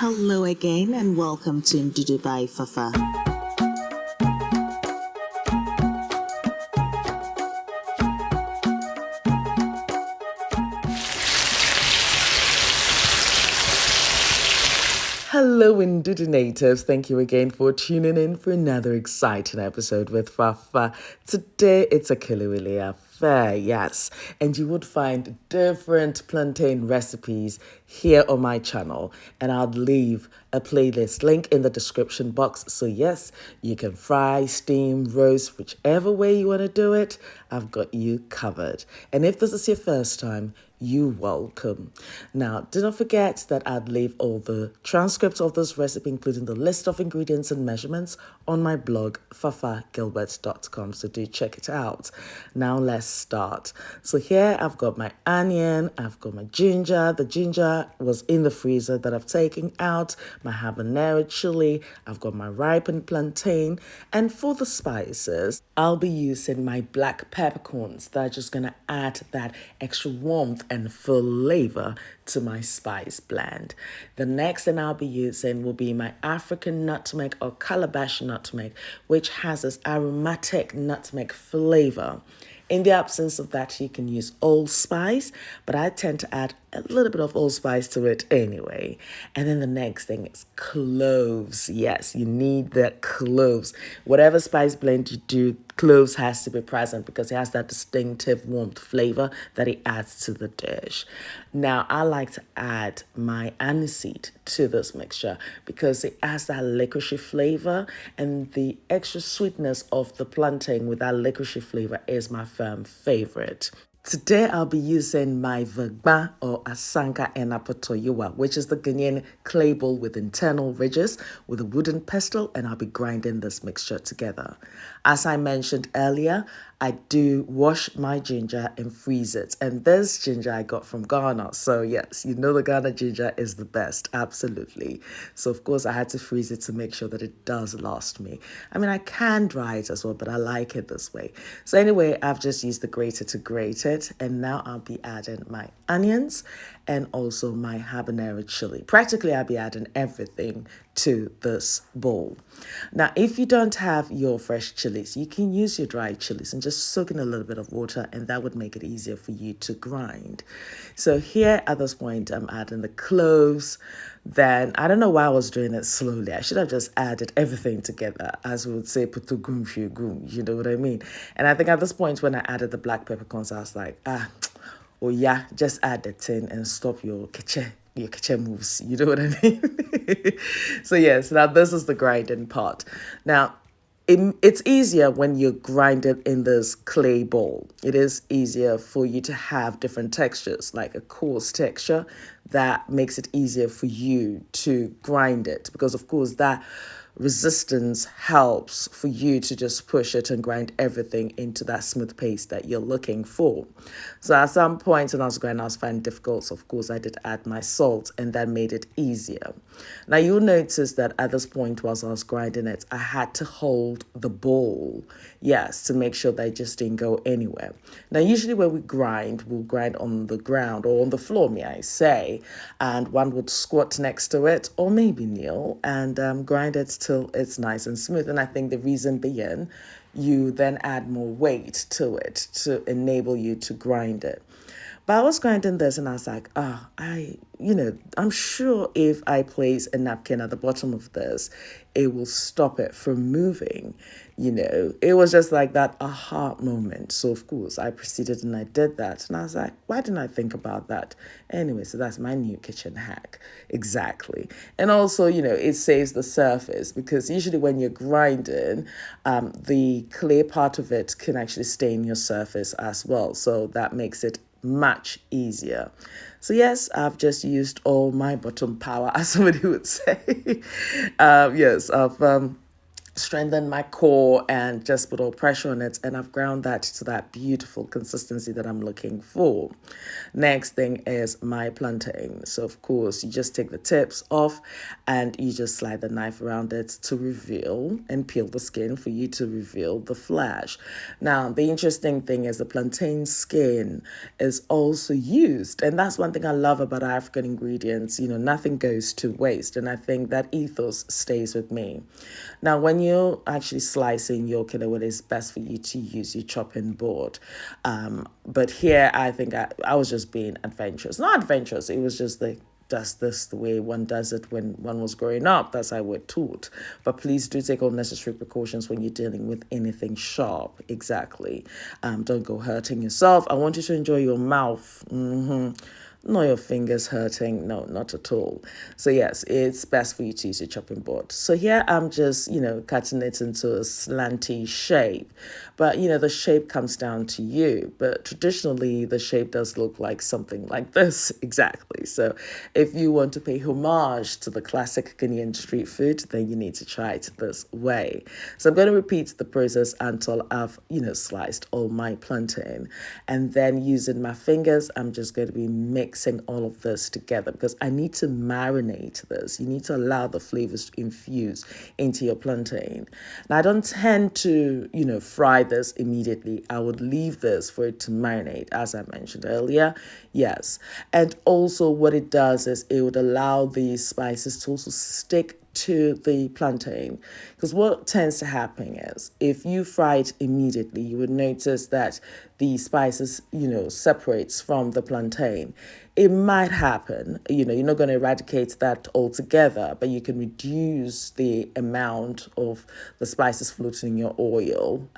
Hello again and welcome to Ndudu by Fafa. Hello, Ndudu natives. Thank you again for tuning in for another exciting episode with Fafa. Today, it's a Kelewele affair, yes. And you would find different plantain recipes here on my channel. And I'll leave a playlist link in the description box. So yes, you can fry, steam, roast, whichever way you want to do it. I've got you covered. And if this is your first time, you're welcome. Now, do not forget that I'd leave all the transcripts of this recipe, including the list of ingredients and measurements, on my blog, fafagilbert.com. So do check it out. Now, let's start. So here I've got my onion, I've got my ginger. The ginger was in the freezer that I've taken out, my habanero chili, I've got my ripened plantain. And for the spices, I'll be using my black peppercorns that are just going to add that extra warmth and flavor to my spice blend. The next thing I'll be using will be my African nutmeg or calabash nutmeg, which has this aromatic nutmeg flavor. In the absence of that, you can use AllSpice, but I tend to add a little bit of AllSpice to it anyway. And then the next thing is cloves. Yes, you need the cloves. Whatever spice blend you do, cloves has to be present because it has that distinctive warmth flavor that it adds to the dish. Now, I like to add my Aniseed to this mixture because it adds that licoricey flavor, and the extra sweetness of the plantain with that licoricey flavor is my firm favorite. Today, I'll be using my vagba or asanka enapotoyua, which is the Ghanaian clay bowl with internal ridges with a wooden pestle, and I'll be grinding this mixture together. As I mentioned earlier, I do wash my ginger and freeze it. And this ginger I got from Ghana. So yes, you know the Ghana ginger is the best, absolutely. So of course I had to freeze it to make sure that it does last me. I mean, I can dry it as well, but I like it this way. So anyway, I've just used the grater to grate it. And now I'll be adding my onions and also my habanero chili. Practically, I'll be adding everything to this bowl. Now, if you don't have your fresh chilies, you can use your dried chilies and just soak in a little bit of water, and that would make it easier for you to grind. So here at this point, I'm adding the cloves. Then, I don't know why I was doing it slowly. I should have just added everything together, as we would say, putugum shugum, you know what I mean? And I think at this point, when I added the black peppercorns, I was like, oh yeah, just add the tin and stop your kitchen moves. You know what I mean? So yes, now this is the grinding part. Now, it's easier when you grind it in this clay bowl. It is easier for you to have different textures, like a coarse texture that makes it easier for you to grind it, because of course that resistance helps for you to just push it and grind everything into that smooth paste that you're looking for. So at some point when I was grinding, I was finding it difficult. So of course I did add my salt, and that made it easier. Now you'll notice that at this point whilst I was grinding it, I had to hold the bowl, yes, to make sure that it just didn't go anywhere. Now usually when we grind, we'll grind on the ground or on the floor, may I say, and one would squat next to it or maybe kneel and grind it till it's nice and smooth. And I think the reason being, you then add more weight to it to enable you to grind it. But I was grinding this and I was like, I'm sure if I place a napkin at the bottom of this, it will stop it from moving. It was just like that aha moment. So of course I proceeded and I did that. And I was like, why didn't I think about that? Anyway, so that's my new kitchen hack. Exactly. And also, it saves the surface, because usually when you're grinding, the clay part of it can actually stain your surface as well. So that makes it much easier. So yes, I've just used all my bottom power, as somebody would say. Yes, I've strengthen my core and just put all pressure on it, and I've ground that to that beautiful consistency that I'm looking for. Next thing is my plantain. So of course you just take the tips off and you just slide the knife around it to reveal and peel the skin for you to reveal the flesh. Now the interesting thing is the plantain skin is also used, and that's one thing I love about African ingredients. Nothing goes to waste, and I think that ethos stays with me. Now when you're actually slicing your kelewele, it's best for you to use your chopping board. But here, I think I was just being adventurous. Not adventurous, it was just that's this the way one does it when one was growing up. That's how we're taught. But please do take all necessary precautions when you're dealing with anything sharp. Exactly. Don't go hurting yourself. I want you to enjoy your mouth. Not your fingers hurting. No, not at all. So yes, it's best for you to use your chopping board. So here I'm just, cutting it into a slanty shape. But, the shape comes down to you. But traditionally, the shape does look like something like this. Exactly. So if you want to pay homage to the classic Ghanaian street food, then you need to try it this way. So I'm going to repeat the process until I've, sliced all my plantain. And then using my fingers, I'm just going to be mixing all of this together because I need to marinate this. You need to allow the flavors to infuse into your plantain. Now, I don't tend to, fry this immediately. I would leave this for it to marinate, as I mentioned earlier. Yes. And also what it does is it would allow the spices to also stick to the plantain, because what tends to happen is if you fry it immediately, you would notice that the spices separates from the plantain. It might happen, you're not going to eradicate that altogether, but you can reduce the amount of the spices floating in your oil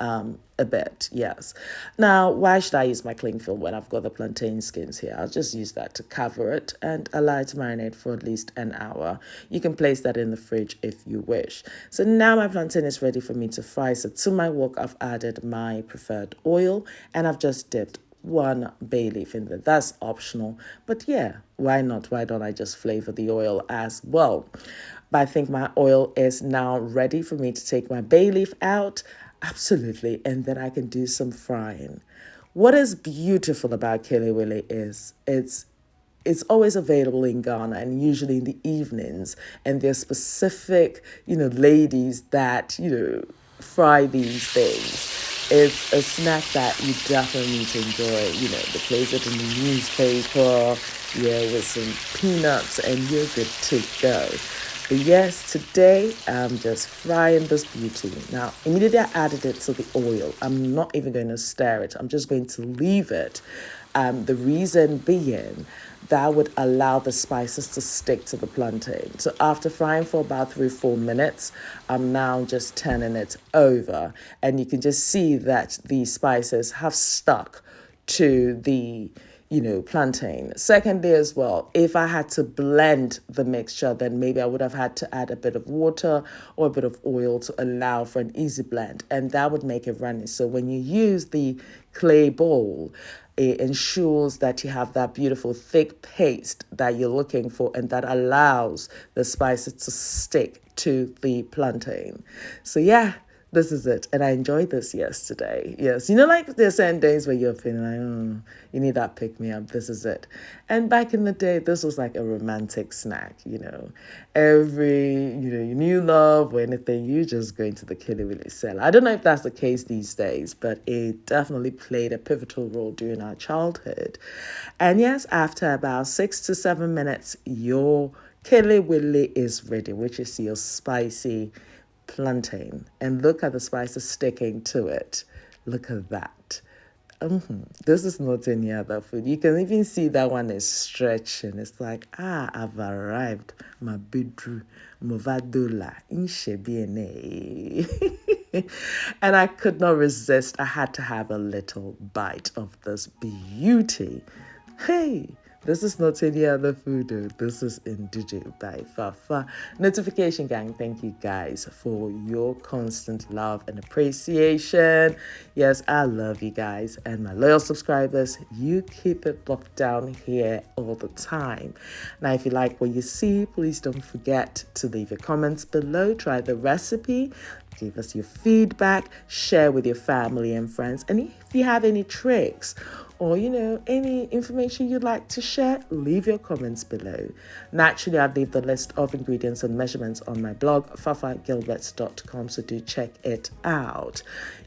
a bit. Yes. Now, why should I use my cling film when I've got the plantain skins here? I'll just use that to cover it and allow it to marinate for at least an hour. You can place that in the fridge if you wish. So now my plantain is ready for me to fry. So to my wok, I've added my preferred oil and I've just dipped one bay leaf in there. That's optional, but yeah, why not? Why don't I just flavor the oil as well? But I think my oil is now ready for me to take my bay leaf out. Absolutely. And then I can do some frying. What is beautiful about Kelewele is it's always available in Ghana and usually in the evenings. And there's specific, ladies that, fry these things. It's a snack that you definitely need to enjoy. They place it in the newspaper, with some peanuts, and you're good to go. But yes, today I'm just frying this beauty. Now, immediately I added it to the oil. I'm not even going to stir it. I'm just going to leave it. The reason being that would allow the spices to stick to the plantain. So after frying for about 3-4 minutes, I'm now just turning it over. And you can just see that the spices have stuck to the plantain. Secondly, as well, if I had to blend the mixture, then maybe I would have had to add a bit of water or a bit of oil to allow for an easy blend, and that would make it runny. So when you use the clay bowl, it ensures that you have that beautiful thick paste that you're looking for, and that allows the spices to stick to the plantain. So yeah, this is it. And I enjoyed this yesterday. Yes. Like there's certain days where you're feeling like, you need that pick me up. This is it. And back in the day, this was like a romantic snack, Every, you knew love or anything, you just go into the Kelewele cellar. I don't know if that's the case these days, but it definitely played a pivotal role during our childhood. And yes, after about 6 to 7 minutes, your Kelewele is ready, which is your spicy plantain, and look at the spices sticking to it. Look at that. This is not any other food. You can even see that one is stretching. It's like, I've arrived. My bedroom, Movadola, Inshebiene. And I could not resist. I had to have a little bite of this beauty. Hey, this is not any other food, though. This is Ndudu by Fafa. Notification gang, thank you guys for your constant love and appreciation. Yes, I love you guys. And my loyal subscribers, you keep it locked down here all the time. Now, if you like what you see, please don't forget to leave your comments below. Try the recipe. Give us your feedback, share with your family and friends. And if you have any tricks or, any information you'd like to share, leave your comments below. Naturally, I'll leave the list of ingredients and measurements on my blog, fafagilberts.com, so do check it out.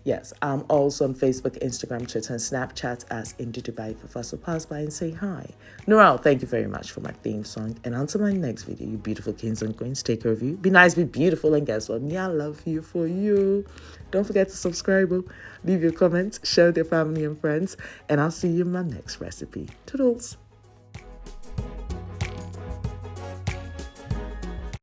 Yes, I'm also on Facebook, Instagram, Twitter, and Snapchat as Ndudu by Fafa, so pass by and say hi. Noel, thank you very much for my theme song. And until my next video, you beautiful kings and queens, take care of you. Be nice, be beautiful, and guess what? Me, I love you for you. Don't forget to subscribe, leave your comments, share with your family and friends, and I'll see you in my next recipe. Toodles.